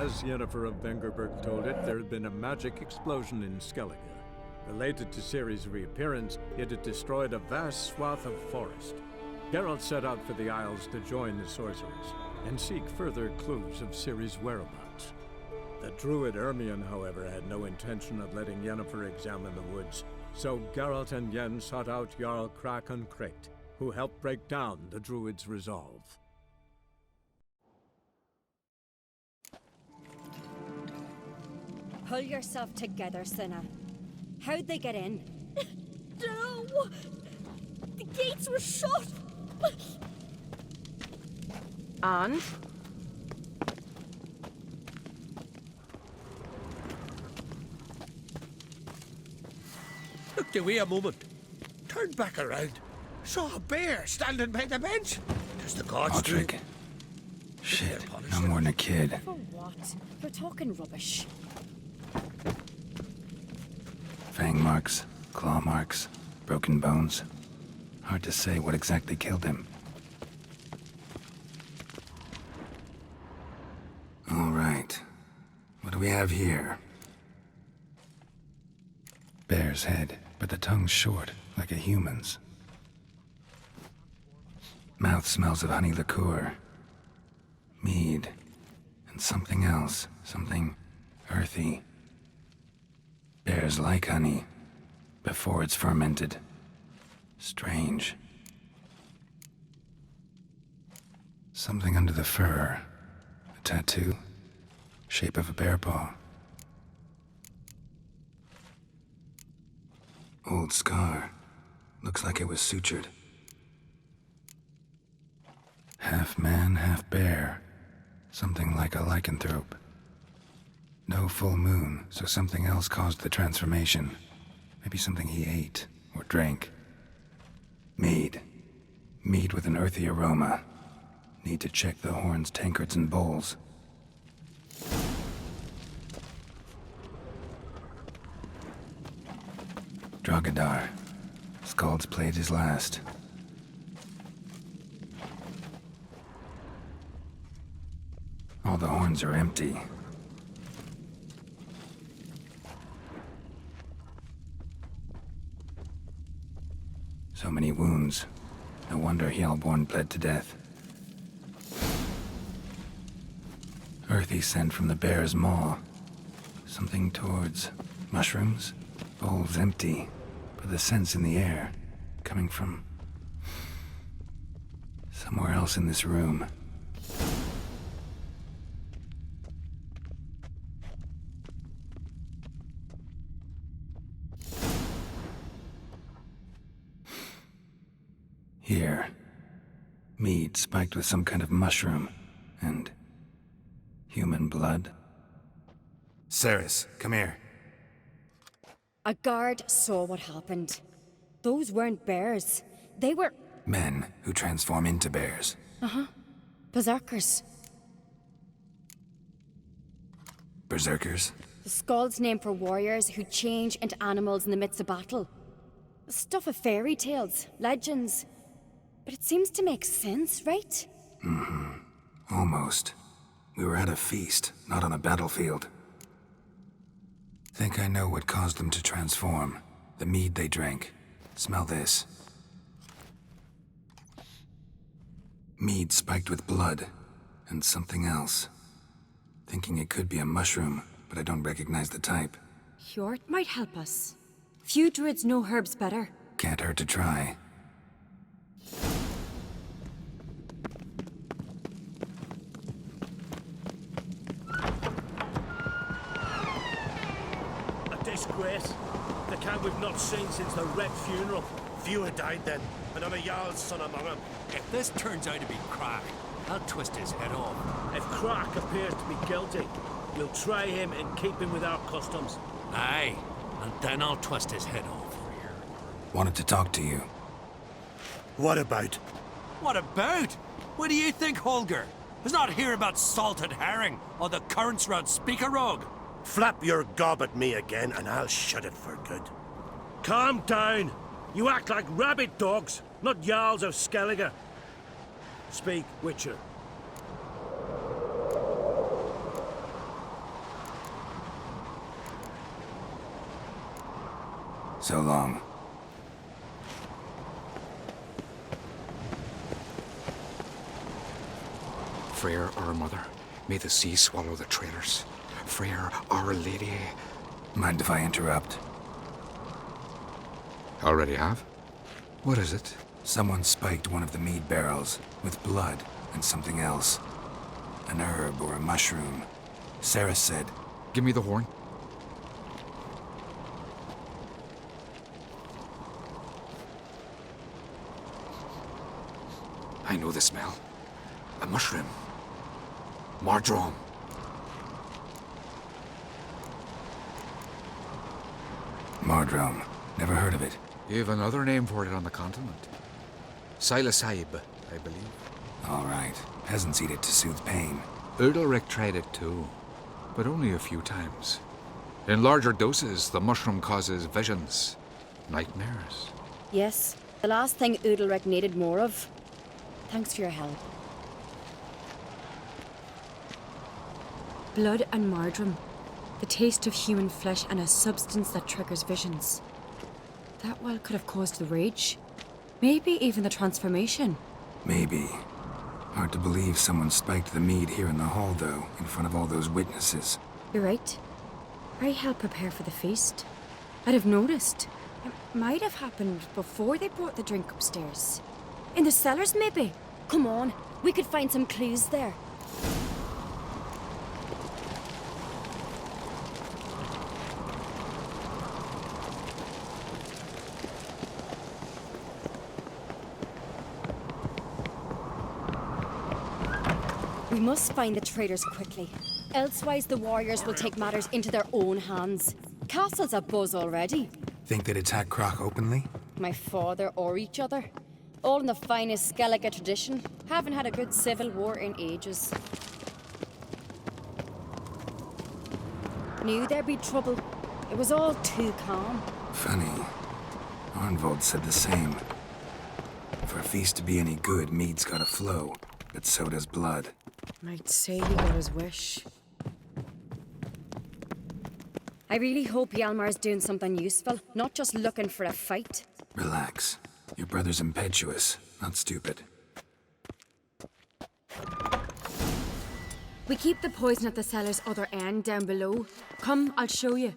As Yennefer of Vengerberg told it, there had been a magic explosion in Skellige. Related to Ciri's reappearance, it had destroyed a vast swath of forest. Geralt set out for the Isles to join the sorcerers, and seek further clues of Ciri's whereabouts. The druid Ermion, however, had no intention of letting Yennefer examine the woods, so Geralt and Yen sought out Jarl Krakon Kricht, who helped break down the druid's resolve. Pull yourself together, Cinna. How'd they get in? No! The gates were shut! And? Looked away a moment. Turned back around. Saw a bear standing by the bench. Does the gods do? Aldrich. Shit, no more than a kid. For what? You're talking rubbish. Fang marks, claw marks, broken bones. Hard to say what exactly killed him. All right. What do we have here? Bear's head, but the tongue's short, like a human's. Mouth smells of honey liqueur. Mead. And something else. Something earthy. Bears like honey, before it's fermented. Strange. Something under the fur. A tattoo. Shape of a bear paw. Old scar. Looks like it was sutured. Half man, half bear. Something like a lycanthrope. No full moon, so something else caused the transformation. Maybe something he ate or drank. Mead. Mead with an earthy aroma. Need to check the horns, tankards, and bowls. Drogadar. Skald's played his last. All the horns are empty. So many wounds. No wonder Hellborn bled to death. Earthy scent from the bear's maw. Something towards mushrooms? Bowls empty, but the scent's in the air. Coming from somewhere else in this room. Here. Mead spiked with some kind of mushroom. And human blood. Ceres, come here. A guard saw what happened. Those weren't bears. They were... Men who transform into bears. Uh-huh. Berserkers. Berserkers? The Skald's name for warriors who change into animals in the midst of battle. Stuff of fairy tales, legends. But it seems to make sense, right? Mm-hmm. Almost. We were at a feast, not on a battlefield. Think I know what caused them to transform. The mead they drank. Smell this. Mead spiked with blood. And something else. Thinking it could be a mushroom, but I don't recognize the type. Hjort might help us. Few druids know herbs better. Can't hurt to try. Disgrace. The camp we've not seen since the Red funeral. Few had died then, and not a Jarl's son among them. If this turns out to be Crack, I'll twist his head off. If Crack appears to be guilty, we'll try him in keeping with our customs. Aye, and then I'll twist his head off. Wanted to talk to you. What about? What about? What do you think, Holger? Is not here about salted herring or the currents round Speakerog. Flap your gob at me again, and I'll shut it for good. Calm down. You act like rabid dogs, not Jarls of Skellige. Speak, Witcher. So long. Freyr, our mother, may the sea swallow the traitors. Freyr, our lady. Mind if I interrupt? Already have? What is it? Someone spiked one of the mead barrels with blood and something else. An herb or a mushroom. Sarah said, Give me the horn. I know the smell. A mushroom. Mardrome. Mardrome. Never heard of it. You have another name for it on the continent. Psilocybe, I believe. All right. Peasants eat it to soothe pain. Udalric tried it too, but only a few times. In larger doses, the mushroom causes visions, nightmares. Yes, the last thing Udalric needed more of. Thanks for your help. Blood and mardrome. The taste of human flesh and a substance that triggers visions. That well could have caused the rage. Maybe even the transformation. Maybe. Hard to believe someone spiked the mead here in the hall, though, in front of all those witnesses. You're right. I helped prepare for the feast. I'd have noticed. It might have happened before they brought the drink upstairs. In the cellars, maybe? Come on, we could find some clues there. We must find the traitors quickly. Elsewise, the warriors will take matters into their own hands. Castle's abuzz already. Think they'd attack Croc openly? My father or each other. All in the finest Skellige tradition. Haven't had a good civil war in ages. Knew there'd be trouble. It was all too calm. Funny. Arnvold said the same. For a feast to be any good, mead's gotta flow, but so does blood. Might say he got his wish. I really hope Hjalmar's doing something useful, not just looking for a fight. Relax. Your brother's impetuous, not stupid. We keep the poison at the cellar's other end, down below. Come, I'll show you.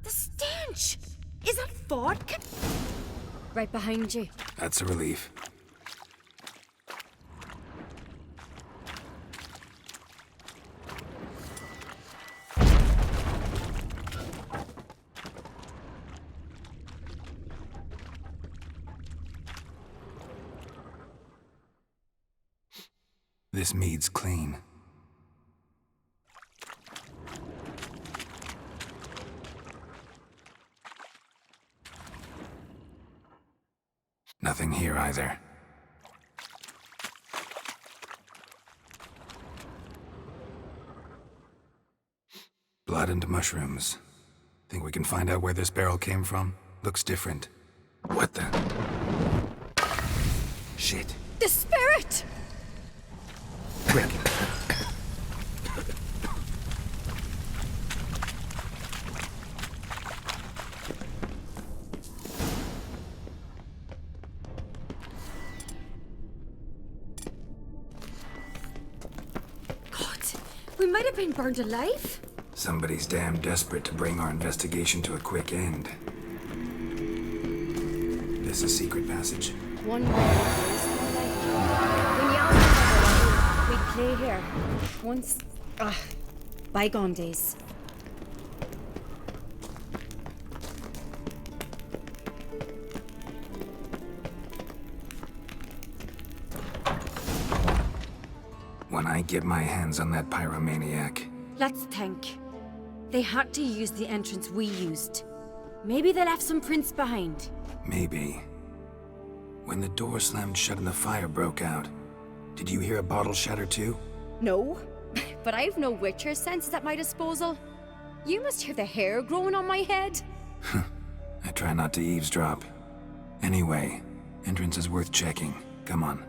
The stench! Is that vodka? Right behind you. That's a relief. This mead's clean. Nothing here either. Blood and mushrooms. Think we can find out where this barrel came from? Looks different. What the? Shit. The spirit! Quick. God, we might have been burned alive. Somebody's damn desperate to bring our investigation to a quick end. This a secret passage? One more place, when Hjalmar we play here. Once... bygone days. When I get my hands on that pyromaniac, Let's think. They had to use the entrance we used. Maybe they left some prints behind. maybe. When the door slammed shut and the fire broke out, did you hear a bottle shatter too? No, but I've no Witcher senses at my disposal. You must hear the hair growing on my head. I try not to eavesdrop. Anyway, entrance is worth checking. Come on.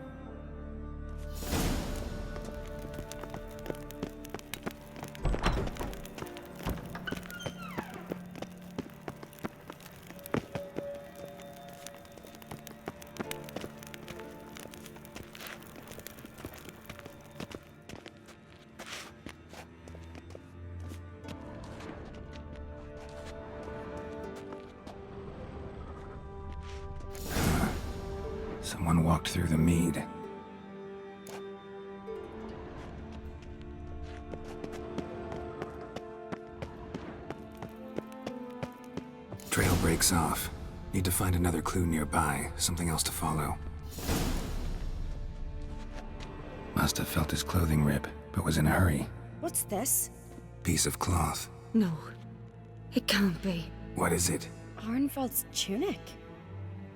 Someone walked through the mead. Trail breaks off. Need to find another clue nearby, something else to follow. Must have felt his clothing rip, but was in a hurry. What's this? Piece of cloth. No, it can't be. What is it? Arnvald's tunic.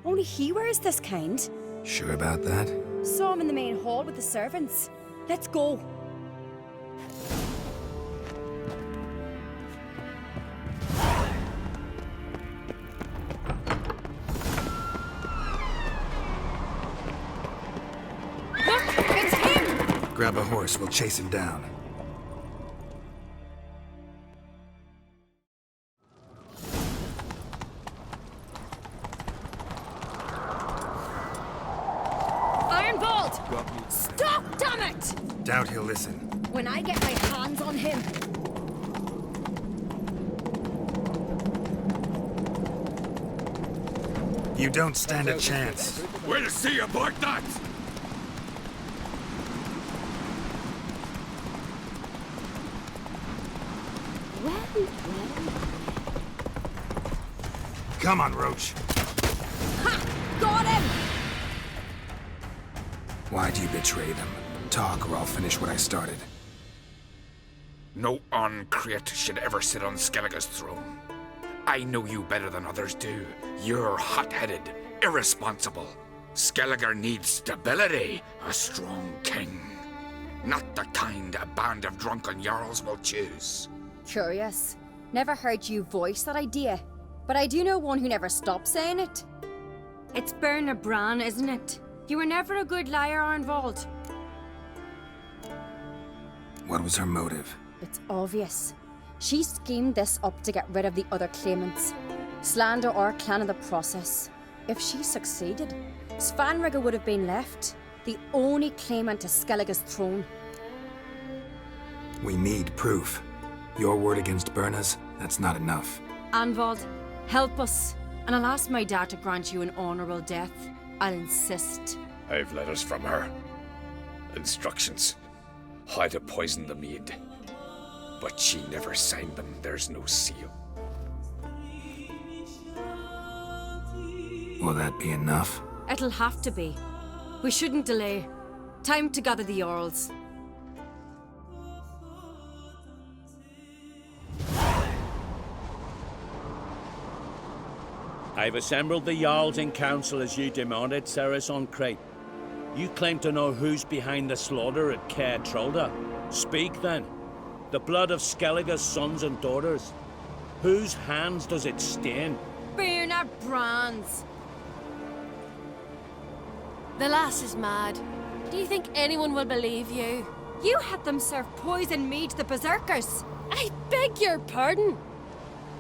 Only he wears this kind. Sure about that? Saw him in the main hall with the servants. Let's go. Look, it's him! Grab a horse, we'll chase him down. Arnvald! Stop, damn it! Doubt he'll listen. When I get my hands on him. You don't stand a chance. We'll see about that! Come on, Roach. Ha! Got him! Why'd you betray them? Talk, or I'll finish what I started. No uncreate should ever sit on Skellige's throne. I know you better than others do. You're hot-headed, irresponsible. Skellige needs stability, a strong king. Not the kind a band of drunken jarls will choose. Curious. Never heard you voice that idea. But I do know one who never stops saying it. It's Berna Bran, isn't it? You were never a good liar, Arnvald. What was her motive? It's obvious. She schemed this up to get rid of the other claimants. Slander our clan in the process. If she succeeded, Svanrige would have been left, the only claimant to Skellige's throne. We need proof. Your word against Berna's, that's not enough. Arnvald, help us, and I'll ask my dad to grant you an honourable death. I'll insist. I've letters from her. Instructions. How to poison the mead. But she never signed them. There's no seal. Will that be enough? It'll have to be. We shouldn't delay. Time to gather the Jarls. I've assembled the Jarls in council as you demanded, Ceres on Crate. You claim to know who's behind the slaughter at Caer Trolda. Speak then. The blood of Skellige's sons and daughters. Whose hands does it stain? Berna Bran's. The lass is mad. Do you think anyone will believe you? You had them serve poison mead to the berserkers. I beg your pardon.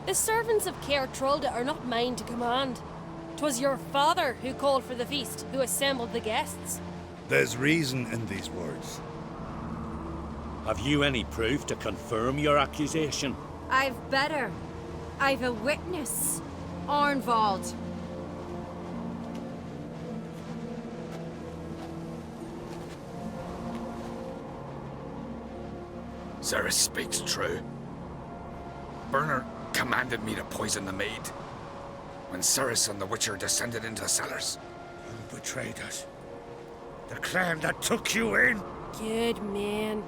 The servants of Caer Trolda are not mine to command. 'Twas your father who called for the feast, who assembled the guests. There's reason in these words. Have you any proof to confirm your accusation? I've better. I've a witness. Arnvald. Ceres speaks true. Berna commanded me to poison the maid. When Ceres and the Witcher descended into the cellars. You betrayed us. The clan that took you in. Good man.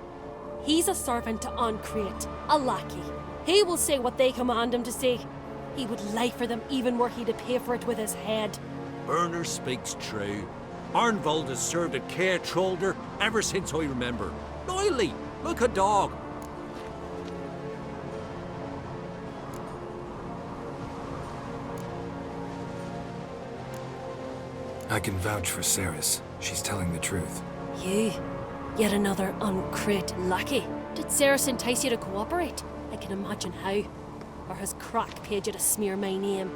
He's a servant to Uncreate, a lackey. He will say what they command him to say. He would lie for them even were he to pay for it with his head. Berner speaks true. Arnvald has served at Caer Trolder ever since I remember. Loyally, like a dog. I can vouch for Ceres. She's telling the truth. You? Yet another Uncreate lackey. Did Ceres entice you to cooperate? I can imagine how. Or has Crack paid you to smear my name?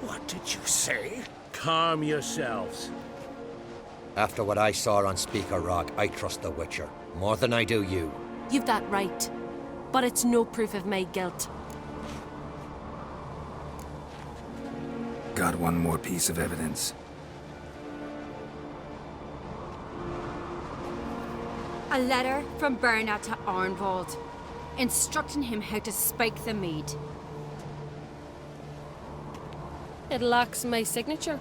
What did you say? Calm yourselves. After what I saw on Speaker Rock, I trust the Witcher. More than I do you. You've that right. But it's no proof of my guilt. Got one more piece of evidence. A letter from Berna to Arnvold, instructing him how to spike the mead. It lacks my signature.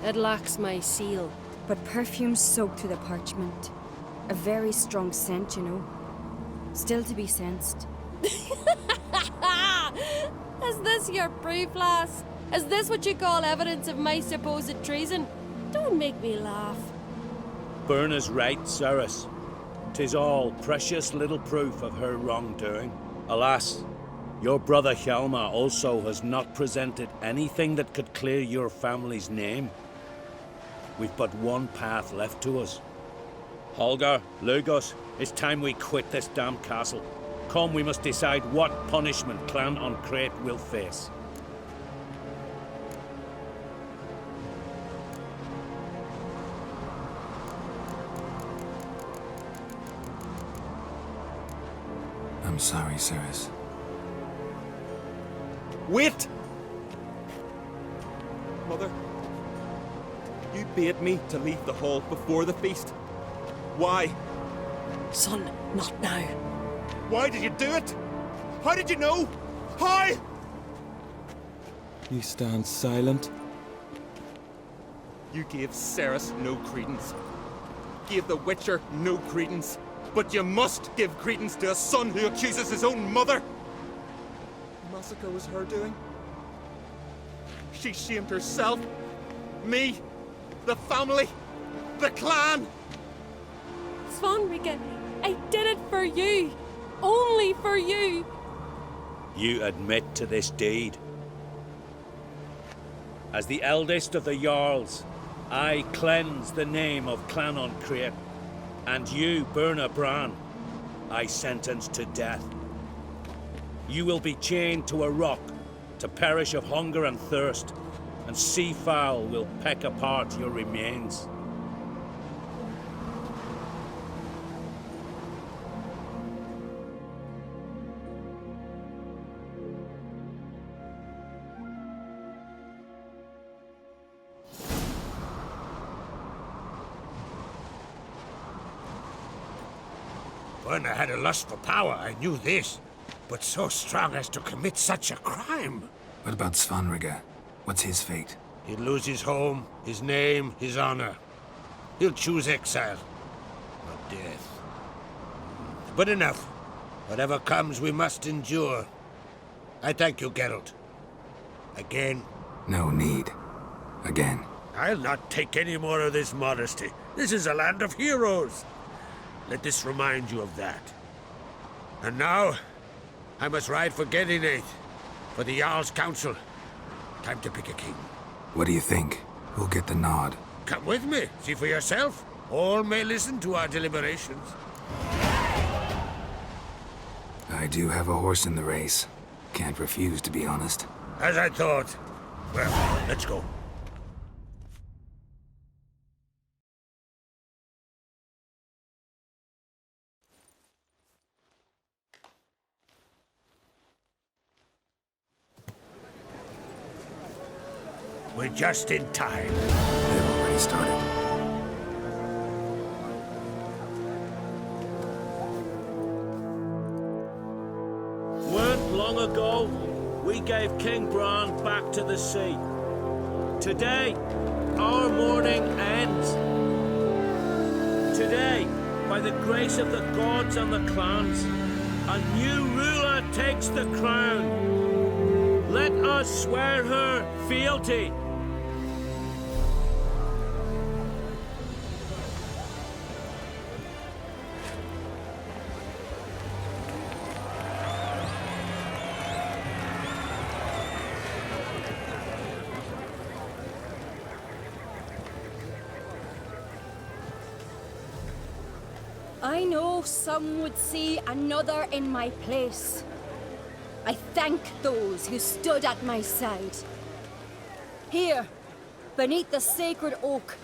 It lacks my seal. But perfume soaked through the parchment. A very strong scent, you know. Still to be sensed. Is this your proof, lass? Is this what you call evidence of my supposed treason? Don't make me laugh. Berna's right, Ceres. 'Tis all precious little proof of her wrongdoing. Alas, your brother Hjalmar also has not presented anything that could clear your family's name. We've but one path left to us. Holger, Lugos, it's time we quit this damn castle. Come, we must decide what punishment Clan on Crete will face. I'm sorry, Ceres. Wait! Mother, you bade me to leave the hall before the feast. Why? Son, not now. Why did you do it? How did you know? How? You stand silent. You gave Ceres no credence. Gave the Witcher no credence. But you must give credence to a son who accuses his own mother. The massacre was her doing. She shamed herself, me, the family, the clan. Svanrika, I did it for you. Only for you. You admit to this deed. As the eldest of the Jarls, I cleanse the name of Clan on Crete. And you, Berna Bran, I sentence to death. You will be chained to a rock to perish of hunger and thirst, and sea fowl will peck apart your remains. Berna had a lust for power, I knew this. But so strong as to commit such a crime. What about Svanrika? What's his fate? He'll lose his home, his name, his honor. He'll choose exile, not death. But enough. Whatever comes, we must endure. I thank you, Geralt. Again. No need. Again. I'll not take any more of this modesty. This is a land of heroes. Let this remind you of that. And now, I must ride for Gedinath, for the Jarl's Council. Time to pick a king. What do you think? Who'll get the nod? Come with me, see for yourself. All may listen to our deliberations. I do have a horse in the race. Can't refuse, to be honest. As I thought. Well, let's go. We're just in time. They've already started. Weren't long ago, we gave King Bran back to the sea. Today, our mourning ends. Today, by the grace of the gods and the clans, a new ruler takes the crown. Let us swear her fealty. I know some would see another in my place. I thank those who stood at my side. Here, beneath the sacred oak,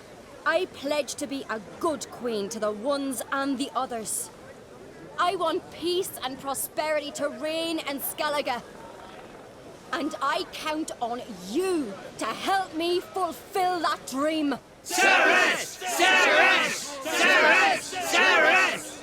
I pledge to be a good queen to the ones and the others. I want peace and prosperity to reign in Skellige. And I count on you to help me fulfill that dream. Ceres! Ceres! Ceres! Ceres!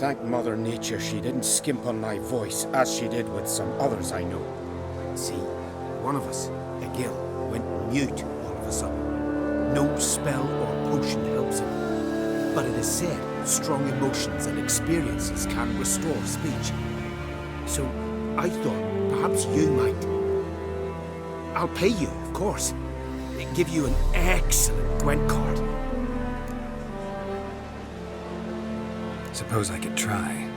Thank Mother Nature she didn't skimp on my voice, as she did with some others I know. See, one of us, a gill, went mute all of a sudden. No spell or potion helps him. But it is said strong emotions and experiences can restore speech. So I thought perhaps you might. I'll pay you, of course. Give you an excellent Gwent card. Suppose I could try,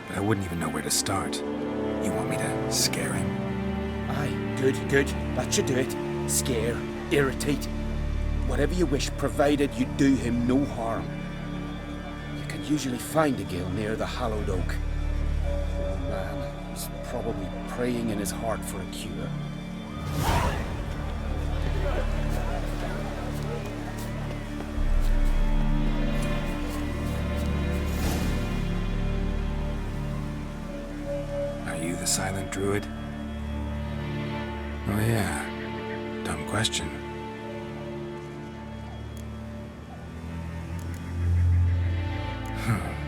but I wouldn't even know where to start. You want me to scare him? Aye, good, good. That should do it. Scare, irritate. Whatever you wish, provided you do him no harm. You can usually find a gill near the hallowed oak. Oh man, he's probably praying in his heart for a cure. The silent druid? Oh yeah, dumb question.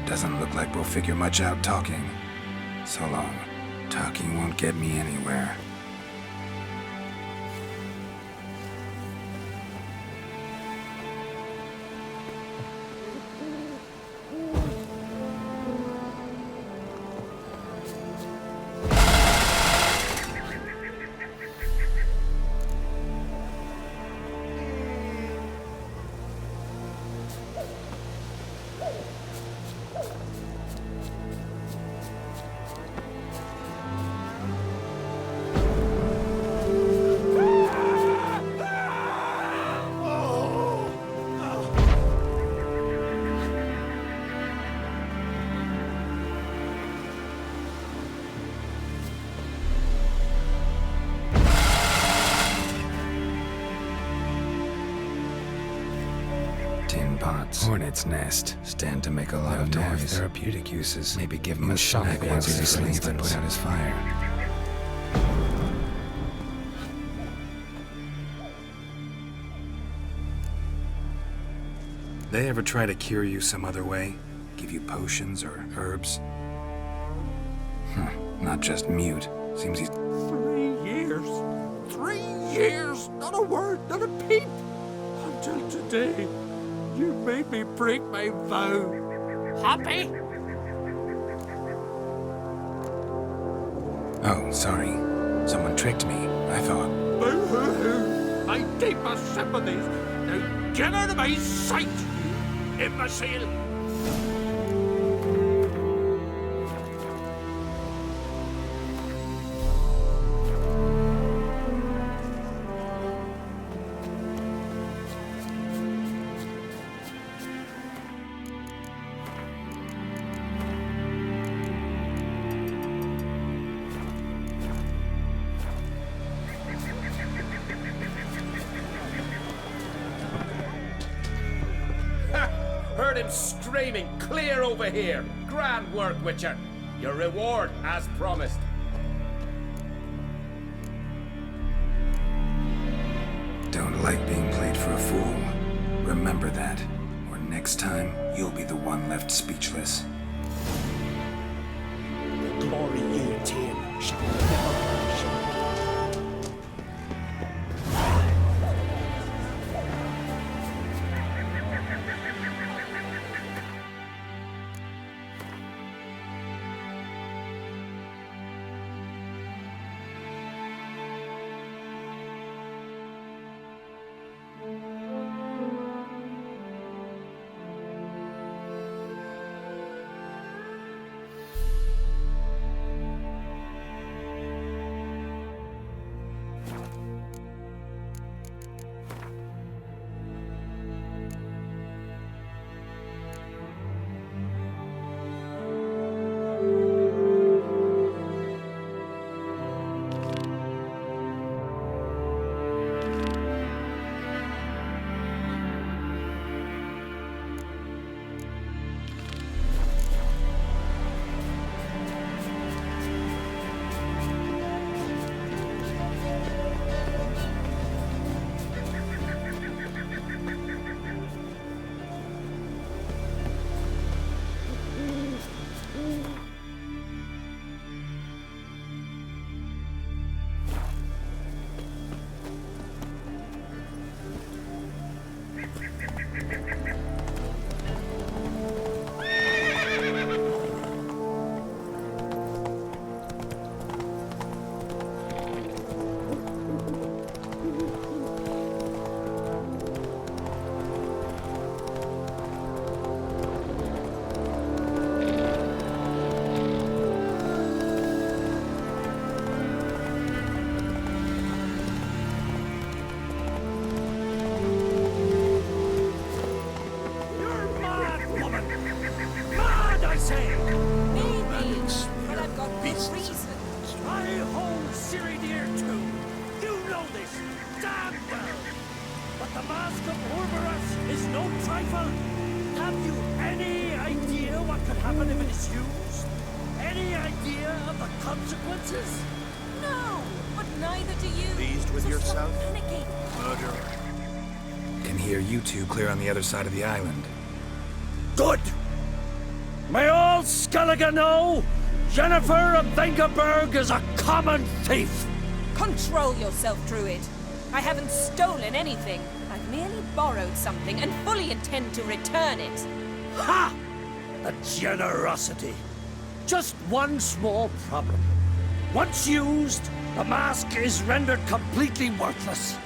Doesn't look like we'll figure much out talking. So long. Talking won't get me anywhere. Hornet's nest. Stand to make a lot of noise. Therapeutic uses. Maybe give him a snack once he's asleep and put out his fire. They ever try to cure you some other way? Give you potions or herbs? Not just mute. Seems he's... 3 years. 3 years. Not a word, not a peep. Until today. You made me break my vow. Happy? Oh, sorry. Someone tricked me, I thought. Boo-hoo-hoo. My deepest sympathies. Now get out of my sight, you imbecile. Heard him screaming, clear over here. Grand work, Witcher. Your reward, as promised. Don't like being played for a fool. Remember that, or next time, you'll be the one left speechless. The glory you attain shall never perish. of Orberus is no trifle. Have you any idea what could happen if it is used? Any idea of the consequences? No, but neither do you. Pleased with So yourself? stop panicking. Murderer. Can hear you two clear on the other side of the island. Good! May all Skellige know Jennifer of Vengerberg is a common thief! Control yourself, Druid. I haven't stolen anything. I've merely borrowed something and fully intend to return it. Ha! The generosity. Just one small problem. Once used, the mask is rendered completely worthless.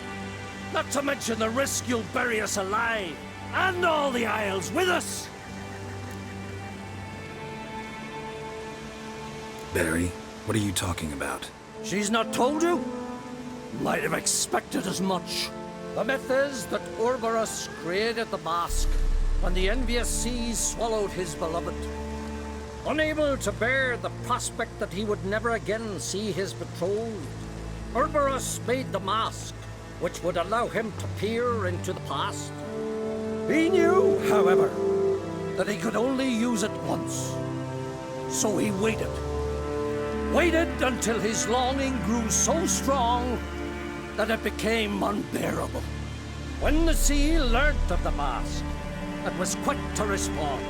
Not to mention the risk you'll bury us alive, and all the Isles with us! Barry, what are you talking about? She's not told you? Might have expected as much. The myth is that Orberus created the mask when the envious seas swallowed his beloved. Unable to bear the prospect that he would never again see his betrothed, Orberus made the mask, which would allow him to peer into the past. He knew, however, that he could only use it once. So he waited. Waited until his longing grew so strong that it became unbearable. When the sea learnt of the mask, it was quick to respond.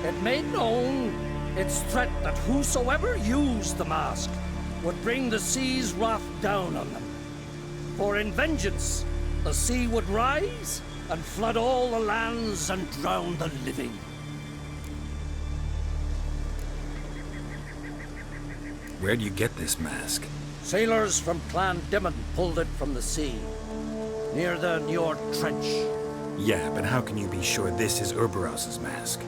It made known its threat that whosoever used the mask would bring the sea's wrath down on them. For in vengeance, the sea would rise and flood all the lands and drown the living. Where'd you get this mask? Sailors from Clan Dimon pulled it from the sea, near the Njord Trench. Yeah, but how can you be sure this is Urberos's mask?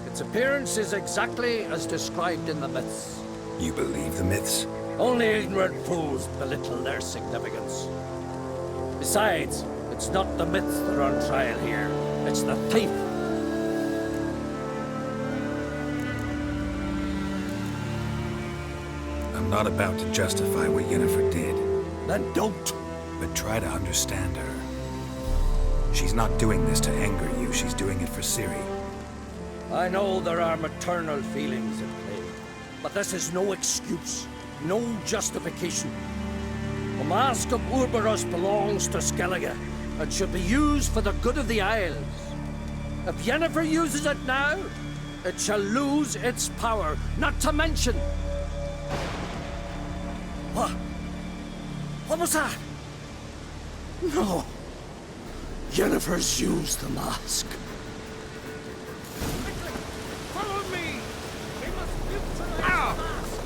Its appearance is exactly as described in the myths. You believe the myths? Only ignorant fools belittle their significance. Besides, it's not the myths that are on trial here, it's the thief. I'm not about to justify what Yennefer did. Then don't. But try to understand her. She's not doing this to anger you, she's doing it for Ciri. I know there are maternal feelings at play, but this is no excuse, no justification. The Mask of Urberus belongs to Skellige, and should be used for the good of the Isles. If Yennefer uses it now, it shall lose its power, not to mention... What? What was that? No. Yennefer's used the mask. Follow me! We must neutralize the mask!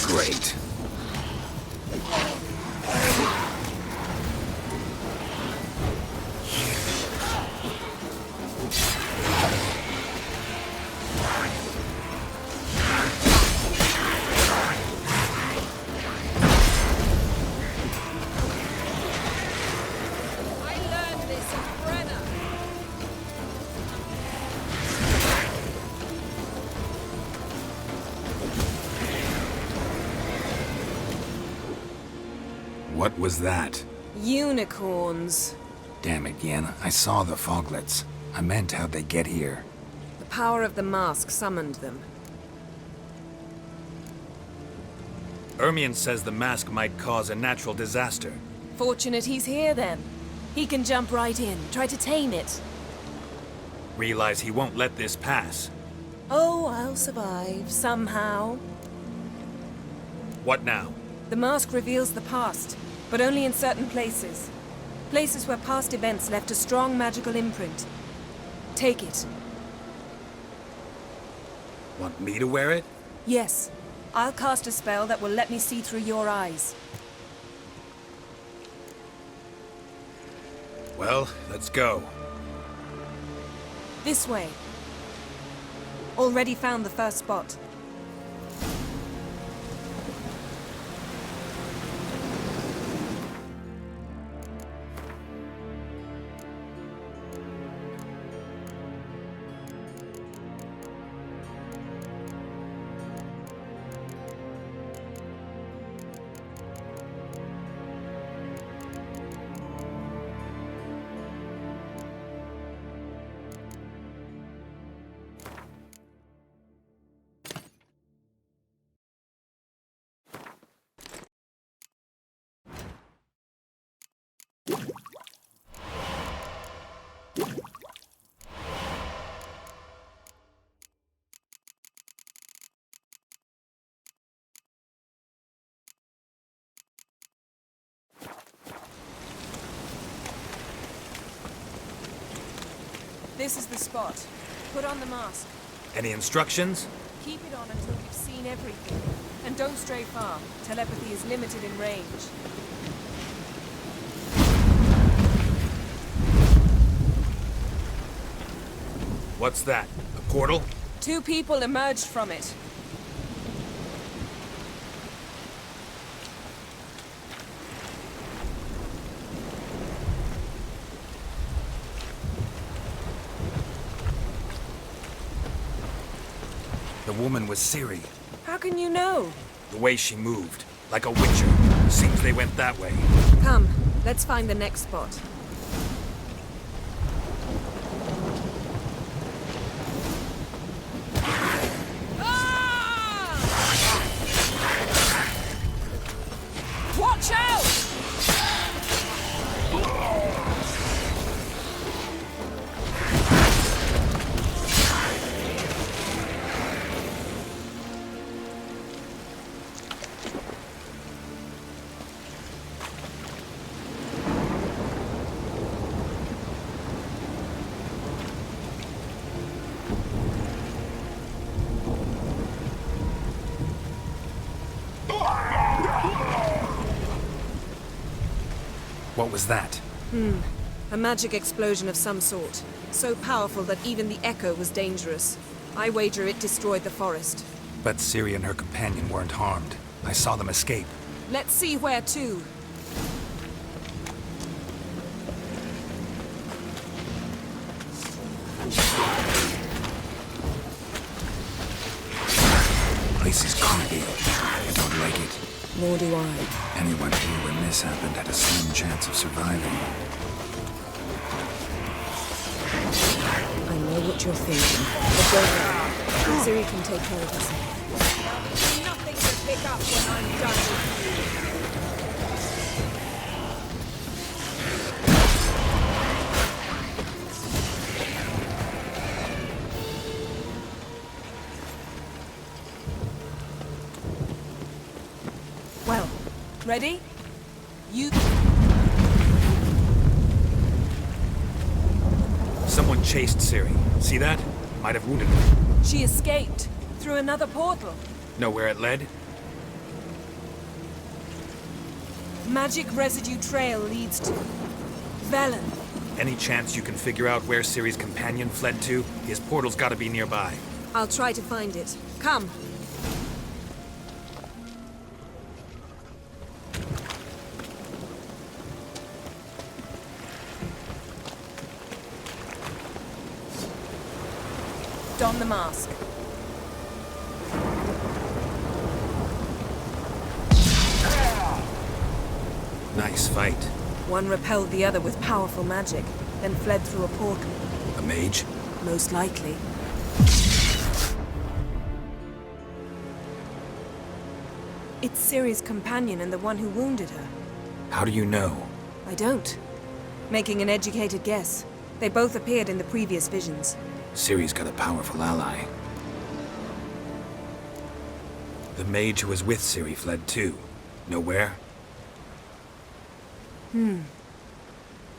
Great. What was that? Unicorns. Damn it, Yen. I saw the foglets. I meant how'd they get here? The power of the mask summoned them. Ermion says the mask might cause a natural disaster. Fortunate he's here then. He can jump right in, try to tame it. Realize he won't let this pass. Oh, I'll survive, somehow. What now? The mask reveals the past. but only in certain places. Places where past events left a strong magical imprint. Take it. Want me to wear it? Yes. I'll cast a spell that will let me see through your eyes. Well, let's go. This way. Already found the first spot. This is the spot. Put on the mask. Any instructions? Keep it on until you've seen everything. And don't stray far. Telepathy is limited in range. What's that? A portal? 2 people emerged from it. The woman was Ciri. How can you know? The way she moved. Like a witcher. Seems they went that way. Come, let's find the next spot. Watch out! What was that? A magic explosion of some sort. So powerful that even the echo was dangerous. I wager it destroyed the forest. But Ciri and her companion weren't harmed. I saw them escape. Let's see where to. Place is creepy. I don't like it. Nor do I. Anyone here when this happened had a slim chance of surviving. I know what you're thinking, but don't worry. Ciri can take care of us. Nothing to pick up when I'm done with you. Well, ready? You... Someone chased Ciri. See that? Might have wounded her. She escaped through another portal. Know where it led? Magic residue trail leads to Velen. Any chance you can figure out where Ciri's companion fled to? His portal's gotta be nearby. I'll try to find it. Come. Don the mask. Nice fight. One repelled the other with powerful magic, then fled through a portal. A mage? Most likely. It's Ciri's companion and the one who wounded her. How do you know? I don't. Making an educated guess. They both appeared in the previous visions. Ciri's got a powerful ally. The mage who was with Ciri fled too. Know where?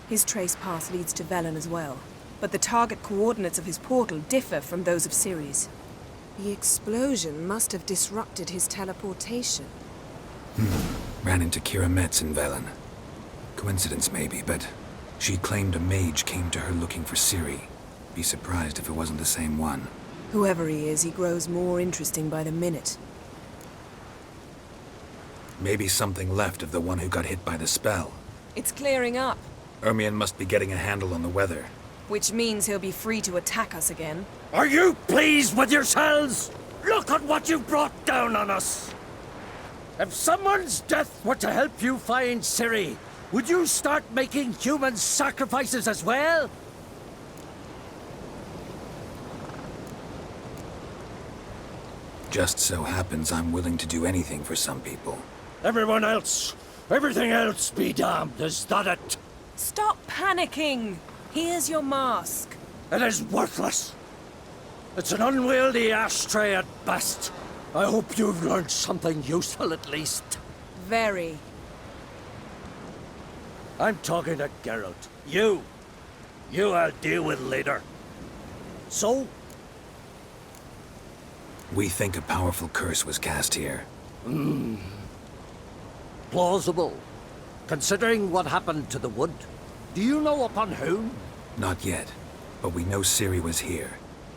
His trace path leads to Velen as well, but the target coordinates of his portal differ from those of Ceres. The explosion must have disrupted his teleportation. Ran into Kira Metz in Velen. Coincidence maybe, but she claimed a mage came to her looking for Ciri. Be surprised if it wasn't the same one. Whoever he is, he grows more interesting by the minute. Maybe something left of the one who got hit by the spell. It's clearing up, Ermion must be getting a handle on the weather. which means he'll be free to attack us again. Are you pleased with yourselves? Look at what you brought down on us! If someone's death were to help you find Ciri, would you start making human sacrifices as well? Just so happens I'm willing to do anything for some people. Everyone else, everything else be damned, is that it? Stop panicking! Here's your mask. It is worthless. It's an unwieldy ashtray at best. I hope you've learned something useful at least. Very. I'm talking to Geralt. You I'll deal with later. So? We think a powerful curse was cast here. Plausible. Considering what happened to the wood. Do you know upon whom? Not yet, but we know Ciri was here.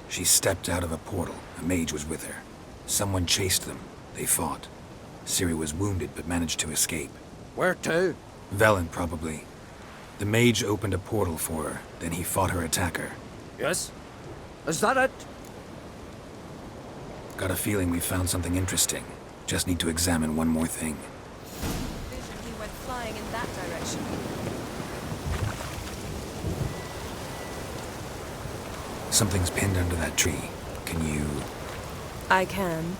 She stepped out of a portal. A mage was with her. Someone chased them. They fought. Ciri was wounded but managed to escape. Where to? Velen, probably. The mage opened a portal for her, then he fought her attacker. Yes? Is that it? Got a feeling we found something interesting. Just need to examine one more thing. Vision he went flying in that direction. Something's pinned under that tree. Can you... I can.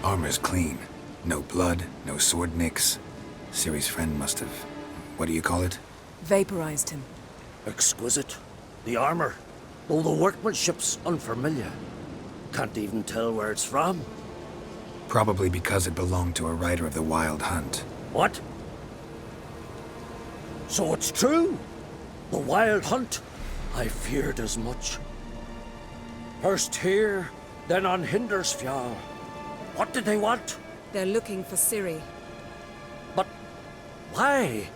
Armor's clean. No blood, no sword nicks. Ciri's friend must have... what do you call it? Vaporized him. Exquisite. The armor, though the workmanship's unfamiliar. Can't even tell where it's from. Probably because it belonged to a rider of the Wild Hunt. What? So it's true? The Wild Hunt? I feared as much. First here, then on Hindersfjall. What did they want? They're looking for Ciri. But why?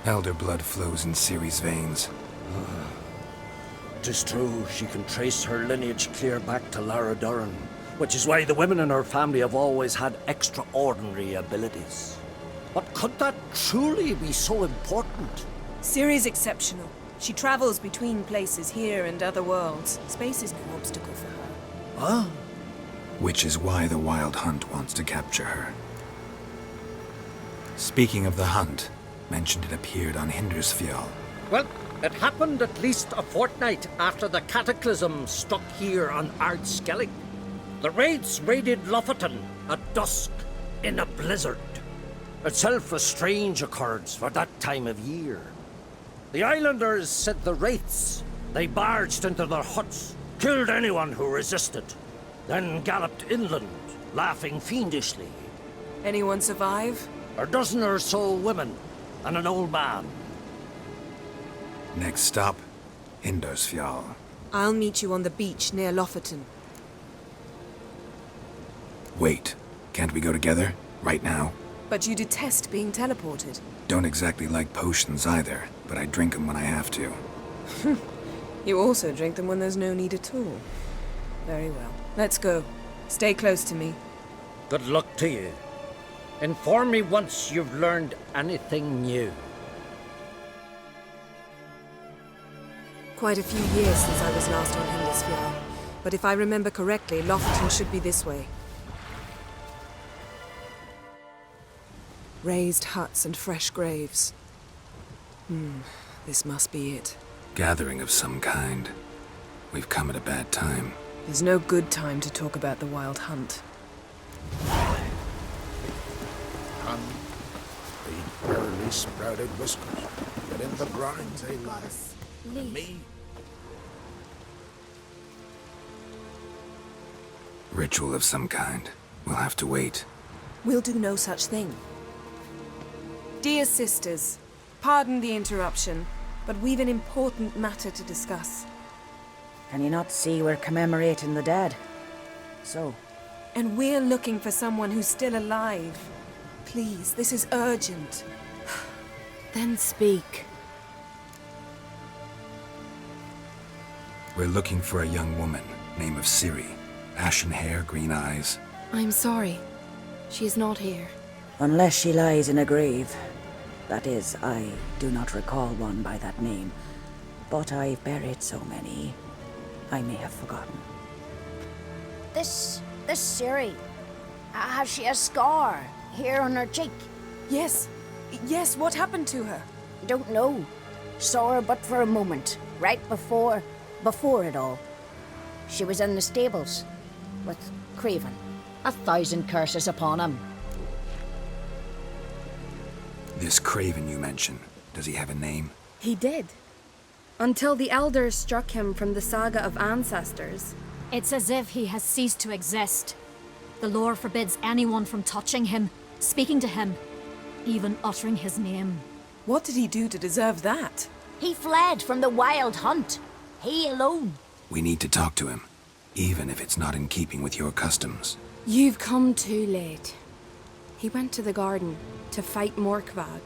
Elder blood flows in Ciri's veins. 'Tis true, she can trace her lineage clear back to Lara Duran, which is why the women in her family have always had extraordinary abilities. But could that truly be so important? Ciri's exceptional. She travels between places here and other worlds. Space is no obstacle for her. Huh? Which is why the Wild Hunt wants to capture her. Speaking of the hunt, mentioned it appeared on Hindersfjall. Well, it happened at least a fortnight after the cataclysm struck here on Ardskellig. The raids raided Lofoten at dusk in a blizzard. Itself a strange occurrence for that time of year. The islanders said the wraiths. They barged into their huts, killed anyone who resisted, then galloped inland, laughing fiendishly. Anyone survive? A dozen or so women, and an old man. Next stop, Hindersfjall. I'll meet you on the beach near Lofoten. Wait, can't we go together? Right now? But you detest being teleported. Don't exactly like potions either, but I drink them when I have to. You also drink them when there's no need at all. Very well. Let's go. Stay close to me. Good luck to you. Inform me once you've learned anything new. Quite a few years since I was last on Hindersfjall. But if I remember correctly, Lofoten should be this way. Raised huts and fresh graves. This must be it. Gathering of some kind. We've come at a bad time. There's no good time to talk about the Wild Hunt. The barely sprouted whiskers, but in the grinds they lie. And me. Ritual of some kind. We'll have to wait. We'll do no such thing. Dear sisters, pardon the interruption, but we've an important matter to discuss. Can you not see we're commemorating the dead? So? And we're looking for someone who's still alive. Please, this is urgent. Then speak. We're looking for a young woman, name of Ciri. Ashen hair, green eyes. I'm sorry. She's not here. Unless she lies in a grave. That is, I do not recall one by that name. But I've buried so many, I may have forgotten. This Ciri, has she a scar here on her cheek? Yes. Yes, what happened to her? Don't know. Saw her but for a moment, right before it all. She was in the stables with Craven. 1,000 curses upon him. This Craven you mentioned, does he have a name? He did. Until the elders struck him from the saga of ancestors. It's as if he has ceased to exist. The lore forbids anyone from touching him, speaking to him, even uttering his name. What did he do to deserve that? He fled from the Wild Hunt. He alone. We need to talk to him, even if it's not in keeping with your customs. You've come too late. He went to the garden to fight Morkvag.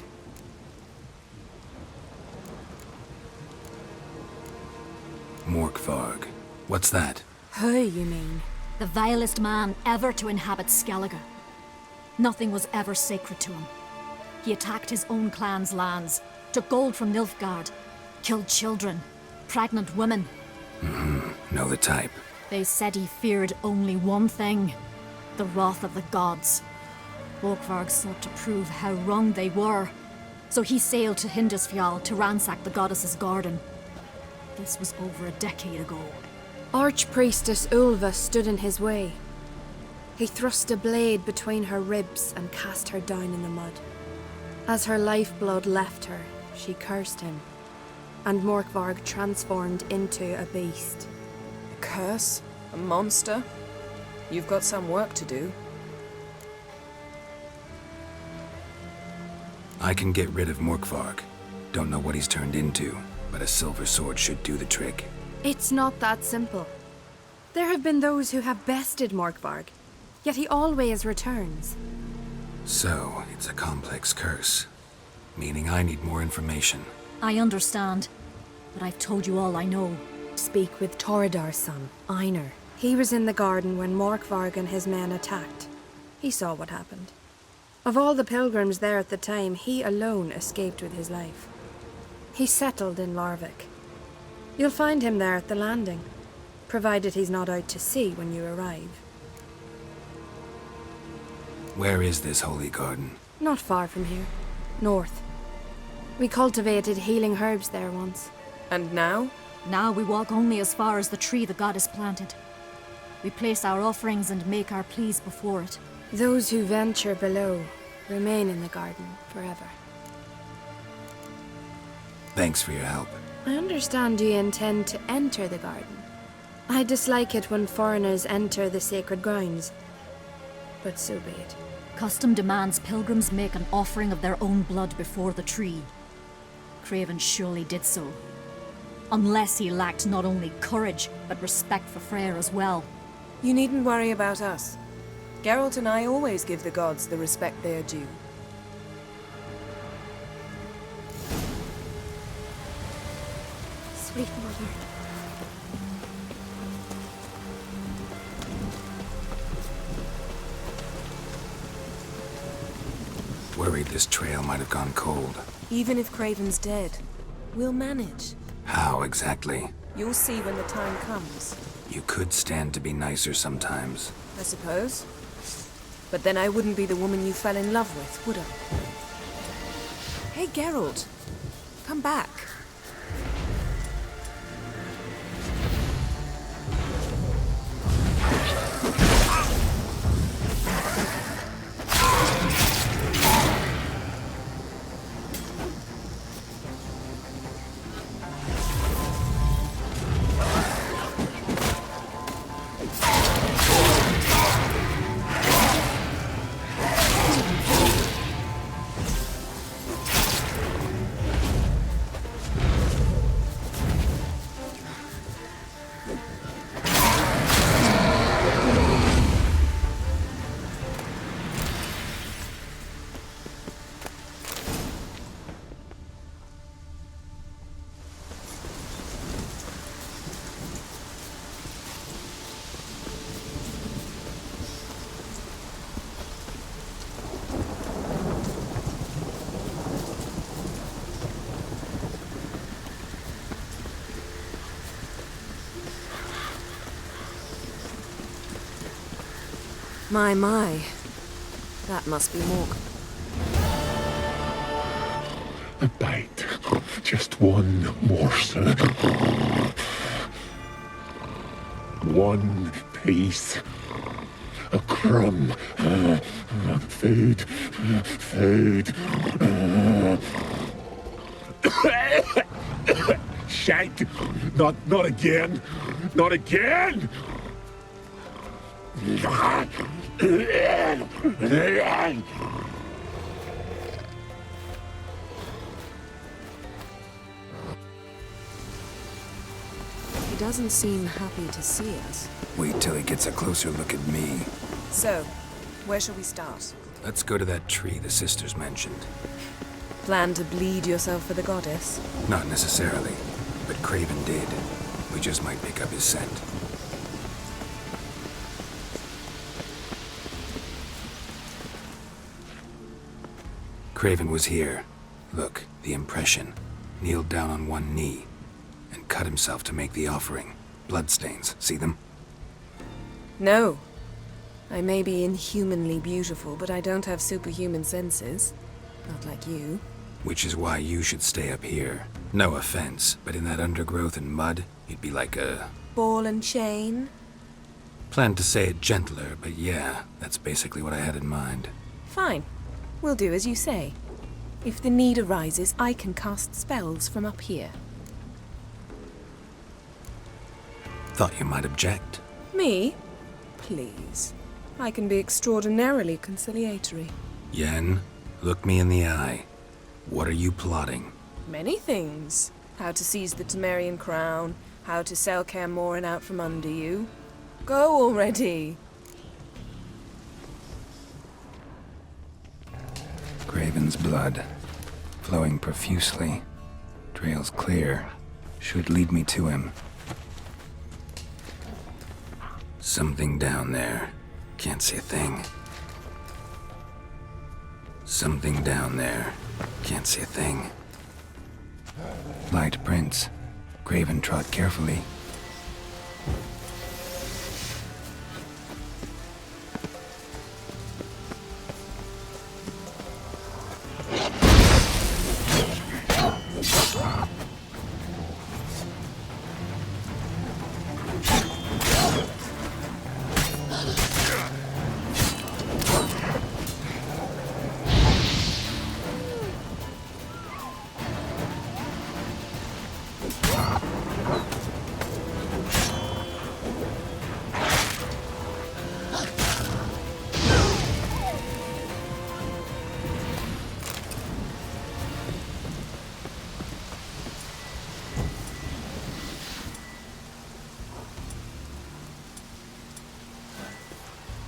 Morkvarg. What's that? Who, you mean? The vilest man ever to inhabit Skellige. Nothing was ever sacred to him. He attacked his own clan's lands, took gold from Nilfgaard, killed children, pregnant women. Know the type. They said he feared only one thing, the wrath of the gods. Morkvarg sought to prove how wrong they were, so he sailed to Hindisfjall to ransack the goddess's garden. This was over a decade ago. Archpriestess Ulva stood in his way. He thrust a blade between her ribs and cast her down in the mud. As her lifeblood left her, she cursed him, and Morkvarg transformed into a beast. A curse? A monster? You've got some work to do. I can get rid of Morkvarg. Don't know what he's turned into, but a silver sword should do the trick. It's not that simple. There have been those who have bested Morkvarg, yet he always returns. So, it's a complex curse, meaning I need more information. I understand, but I've told you all I know. Speak with Toradar's son, Einar. He was in the garden when Morkvarg and his men attacked. He saw what happened. Of all the pilgrims there at the time, he alone escaped with his life. He settled in Larvik. You'll find him there at the landing, provided he's not out to sea when you arrive. Where is this holy garden? Not far from here. North. We cultivated healing herbs there once. And now? Now we walk only as far as the tree the goddess planted. We place our offerings and make our pleas before it. Those who venture below remain in the garden forever. Thanks for your help. I understand you intend to enter the garden. I dislike it when foreigners enter the sacred grounds, but so be it. Custom demands pilgrims make an offering of their own blood before the tree. Craven surely did so. Unless he lacked not only courage, but respect for Freyr as well. You needn't worry about us. Geralt and I always give the gods the respect they are due. Sweet mother. Worried this trail might have gone cold. Even if Craven's dead, we'll manage. How exactly? You'll see when the time comes. You could stand to be nicer sometimes. I suppose. But then I wouldn't be the woman you fell in love with, would I? Hey, Geralt. Come back. My. That must be Mork. A bite. Just one morsel. One piece. A crumb. Food. Food. Shite. Not again. Not again. He doesn't seem happy to see us. Wait till he gets a closer look at me. So, where shall we start? Let's go to that tree the sisters mentioned. Plan to bleed yourself for the goddess? Not necessarily, but Craven did. We just might pick up his scent. Craven was here. Look, the impression. Kneeled down on one knee and cut himself to make the offering. Bloodstains, see them? No. I may be inhumanly beautiful, but I don't have superhuman senses. Not like you. Which is why you should stay up here. No offense, but in that undergrowth and mud, you'd be like a... Ball and chain? Planned to say it gentler, but yeah, that's basically what I had in mind. Fine. We'll do as you say. If the need arises, I can cast spells from up here. Thought you might object. Me? Please. I can be extraordinarily conciliatory. Yen, look me in the eye. What are you plotting? Many things. How to seize the Temerian crown, how to sell Kaer Morhen out from under you. Go already! Craven's blood, flowing profusely. Trails clear. Should lead me to him. Something down there. Can't see a thing. Something down there. Can't see a thing. Light prints. Craven trod carefully.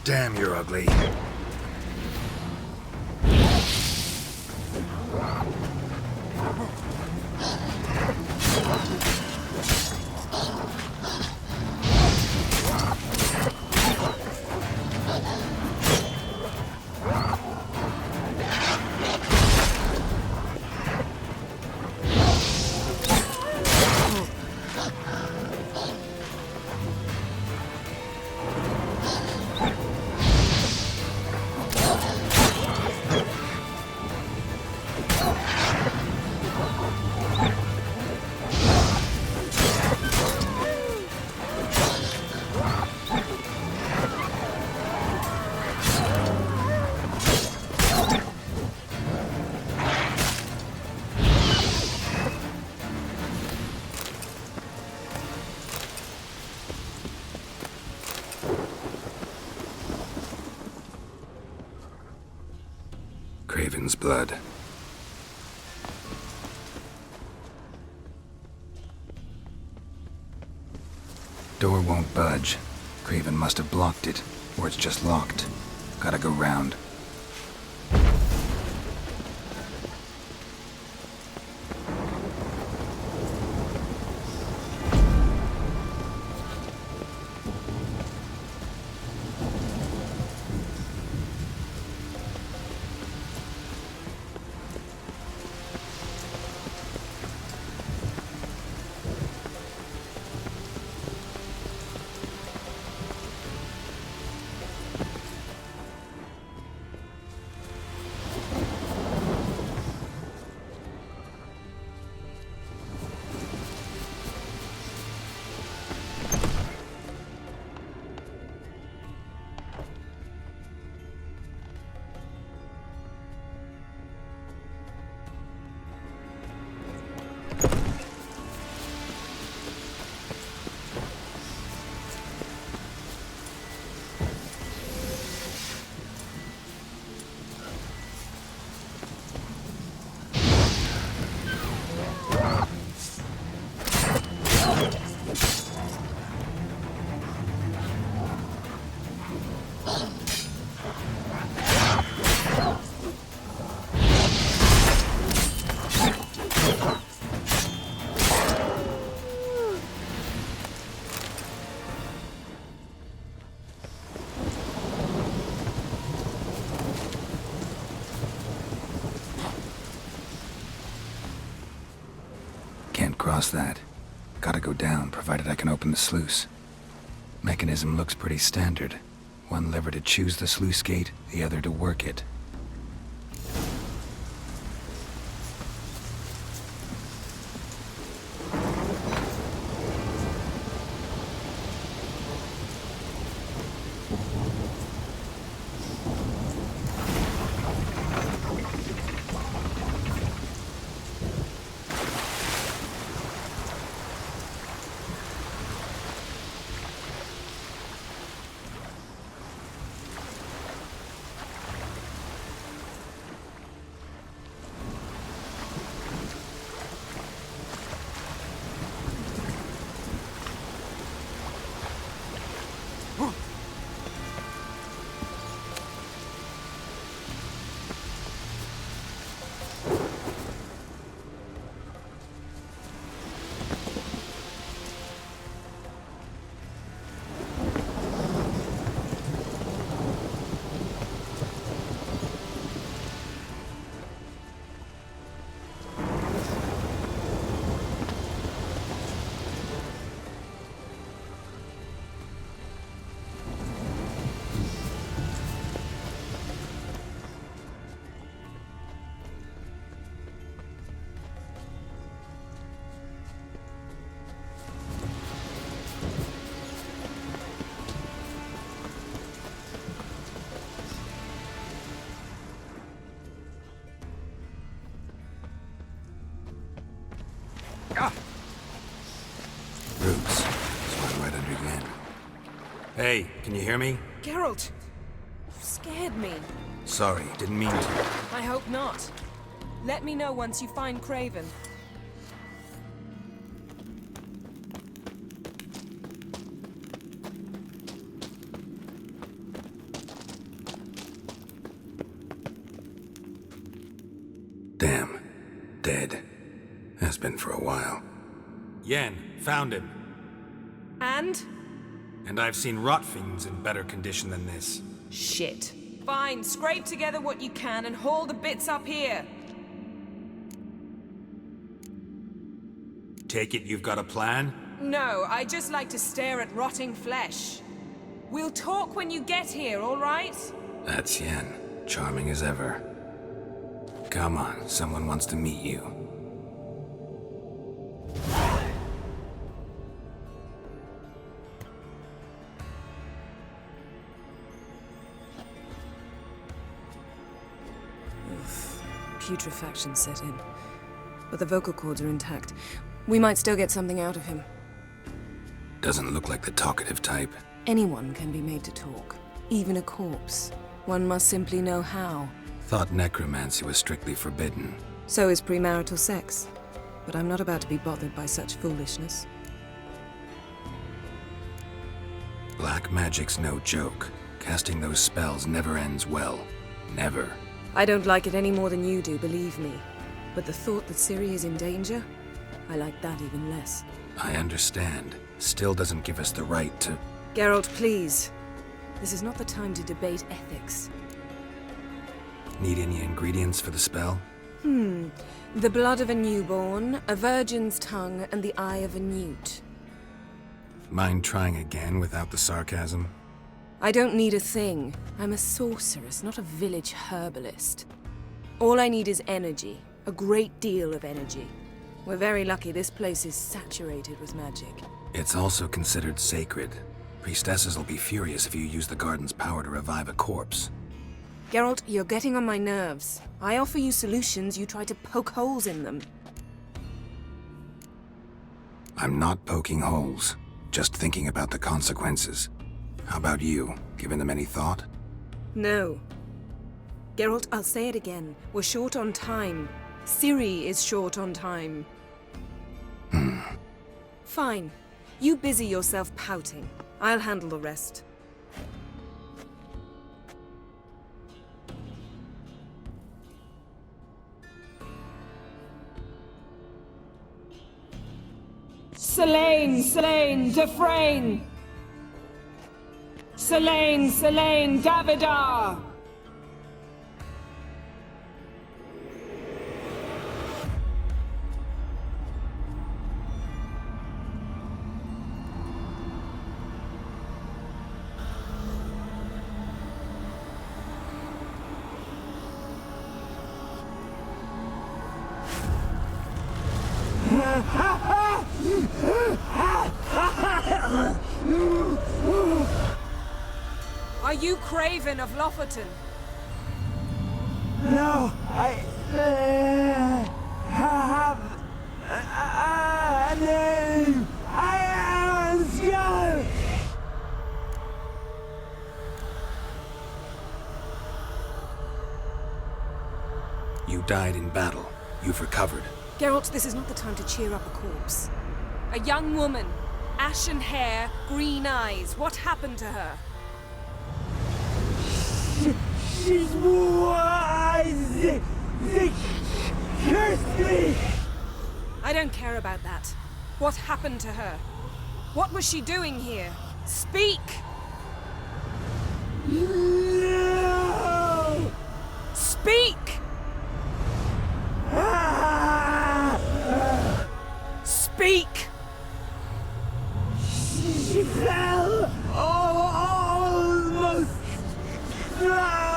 Damn, you're ugly. Craven's blood. Door won't budge. Craven must have blocked it, or it's just locked. Gotta go round. across that. Gotta go down, provided I can open the sluice. Mechanism looks pretty standard. One lever to choose the sluice gate, the other to work it. Roots. Swung right under Yen. Hey, can you hear me? Geralt! You scared me. Sorry, didn't mean to. I hope not. Let me know once you find Craven. Damn. Dead. Has been for a while. Yen, found him. And? And I've seen rot fiends in better condition than this. Shit. Fine, scrape together what you can and haul the bits up here. Take it you've got a plan? No, I just like to stare at rotting flesh. We'll talk when you get here, all right? That's Yen. Charming as ever. Come on, someone wants to meet you. Putrefaction set in. But the vocal cords are intact. We might still get something out of him. Doesn't look like the talkative type. Anyone can be made to talk. Even a corpse. One must simply know how. Thought necromancy was strictly forbidden. So is premarital sex. But I'm not about to be bothered by such foolishness. Black magic's no joke. Casting those spells never ends well. Never. I don't like it any more than you do, believe me. But the thought that Ciri is in danger, I like that even less. I understand. Still doesn't give us the right to... Geralt, please. This is not the time to debate ethics. Need any ingredients for the spell? The blood of a newborn, a virgin's tongue, and the eye of a newt. Mind trying again without the sarcasm? I don't need a thing. I'm a sorceress, not a village herbalist. All I need is energy. A great deal of energy. We're very lucky this place is saturated with magic. It's also considered sacred. Priestesses will be furious if you use the garden's power to revive a corpse. Geralt, you're getting on my nerves. I offer you solutions, you try to poke holes in them. I'm not poking holes. Just thinking about the consequences. How about you? Given them any thought? No. Geralt, I'll say it again. We're short on time. Ciri is short on time. Fine. You busy yourself pouting. I'll handle the rest. Selene, Selene, Dufresne! Selene, Selene, Davidar! Are you Craven of Lofoten? No, I have a name. I am a Skull. You died in battle. You've recovered. Geralt, this is not the time to cheer up a corpse. A young woman, ashen hair, green eyes. What happened to her? She's wise. They cursed me. I don't care about that. What happened to her? What was she doing here? Speak! No! Speak! Speak! She fell almost drowned.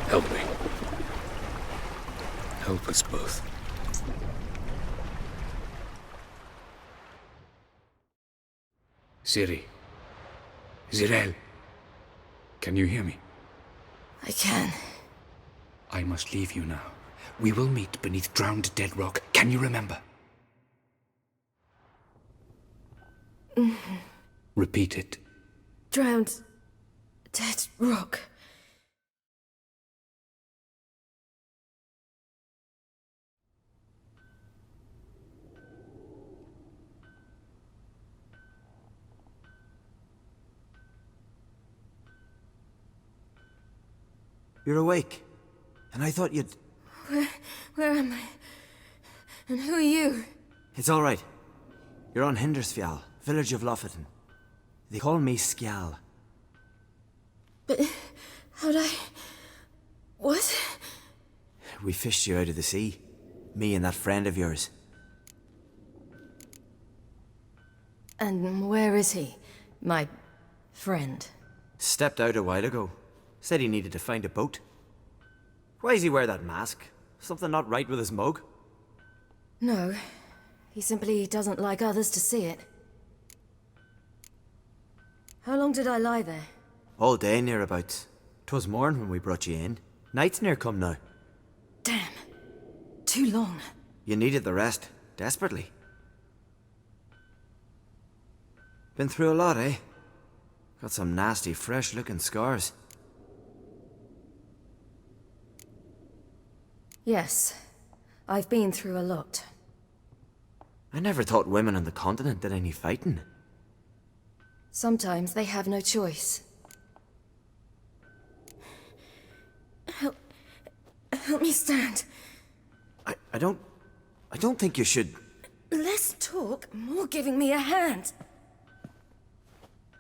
Help me. Help us both. Ciri. Zirel. Can you hear me? I can. I must leave you now. We will meet beneath drowned dead rock. Can you remember? Repeat it. Drowned. Dead rock. You're awake. And I thought you'd... Where am I? And who are you? It's all right. You're on Hindersfjall, village of Lofoten. They call me Skjal. But how'd I... What? We fished you out of the sea. Me and that friend of yours. And where is he? My friend. Stepped out a while ago. Said he needed to find a boat. Why does he wear that mask? Something not right with his mug? No. He simply doesn't like others to see it. How long did I lie there? All day nearabouts. 'Twas morn when we brought you in. Night's near come now. Damn. Too long. You needed the rest. Desperately. Been through a lot, eh? Got some nasty, fresh-looking scars. Yes. I've been through a lot. I never thought women on the continent did any fighting. Sometimes they have no choice. Help me stand. I don't think you should... Less talk, more giving me a hand.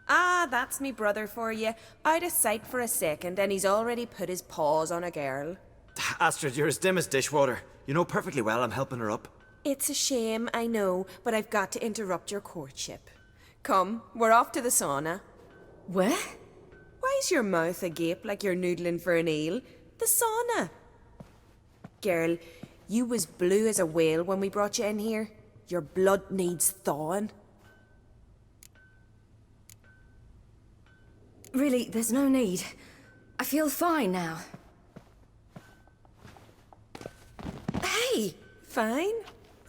Ah, that's me brother for you. I'd a sight for a second, and he's already put his paws on a girl. Astrid, you're as dim as dishwater. You know perfectly well I'm helping her up. It's a shame, I know, but I've got to interrupt your courtship. Come, we're off to the sauna. Where? Why's your mouth agape like you're noodling for an eel? The sauna. Girl, you was blue as a whale when we brought you in here. Your blood needs thawing. Really, there's no need. I feel fine now. Hey! Fine?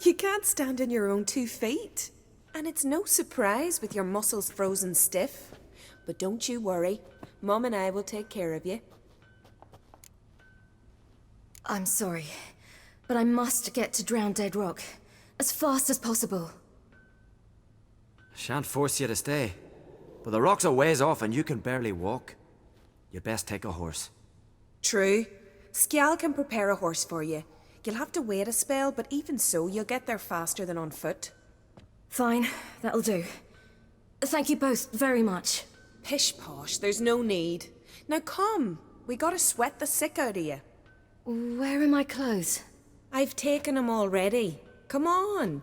You can't stand on your own 2 feet. And it's no surprise with your muscles frozen stiff. But don't you worry. Mum and I will take care of you. I'm sorry, but I must get to Drowned Dead Rock as fast as possible. Shan't force you to stay. But the rocks are ways off and you can barely walk. You'd best take a horse. True. Skjal can prepare a horse for you. You'll have to wait a spell, but even so, you'll get there faster than on foot. Fine, that'll do. Thank you both very much. Pish posh, there's no need. Now come, we gotta sweat the sick out of you. Where are my clothes? I've taken them already. Come on.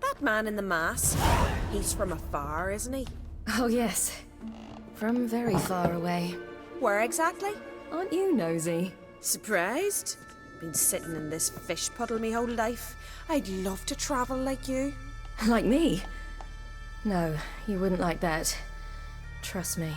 That man in the mask, he's from afar, isn't he? Oh yes, from very far away. Where exactly? Aren't you nosy? Surprised? Been sitting in this fish puddle me whole life. I'd love to travel like you. Like me? No, you wouldn't like that. Trust me.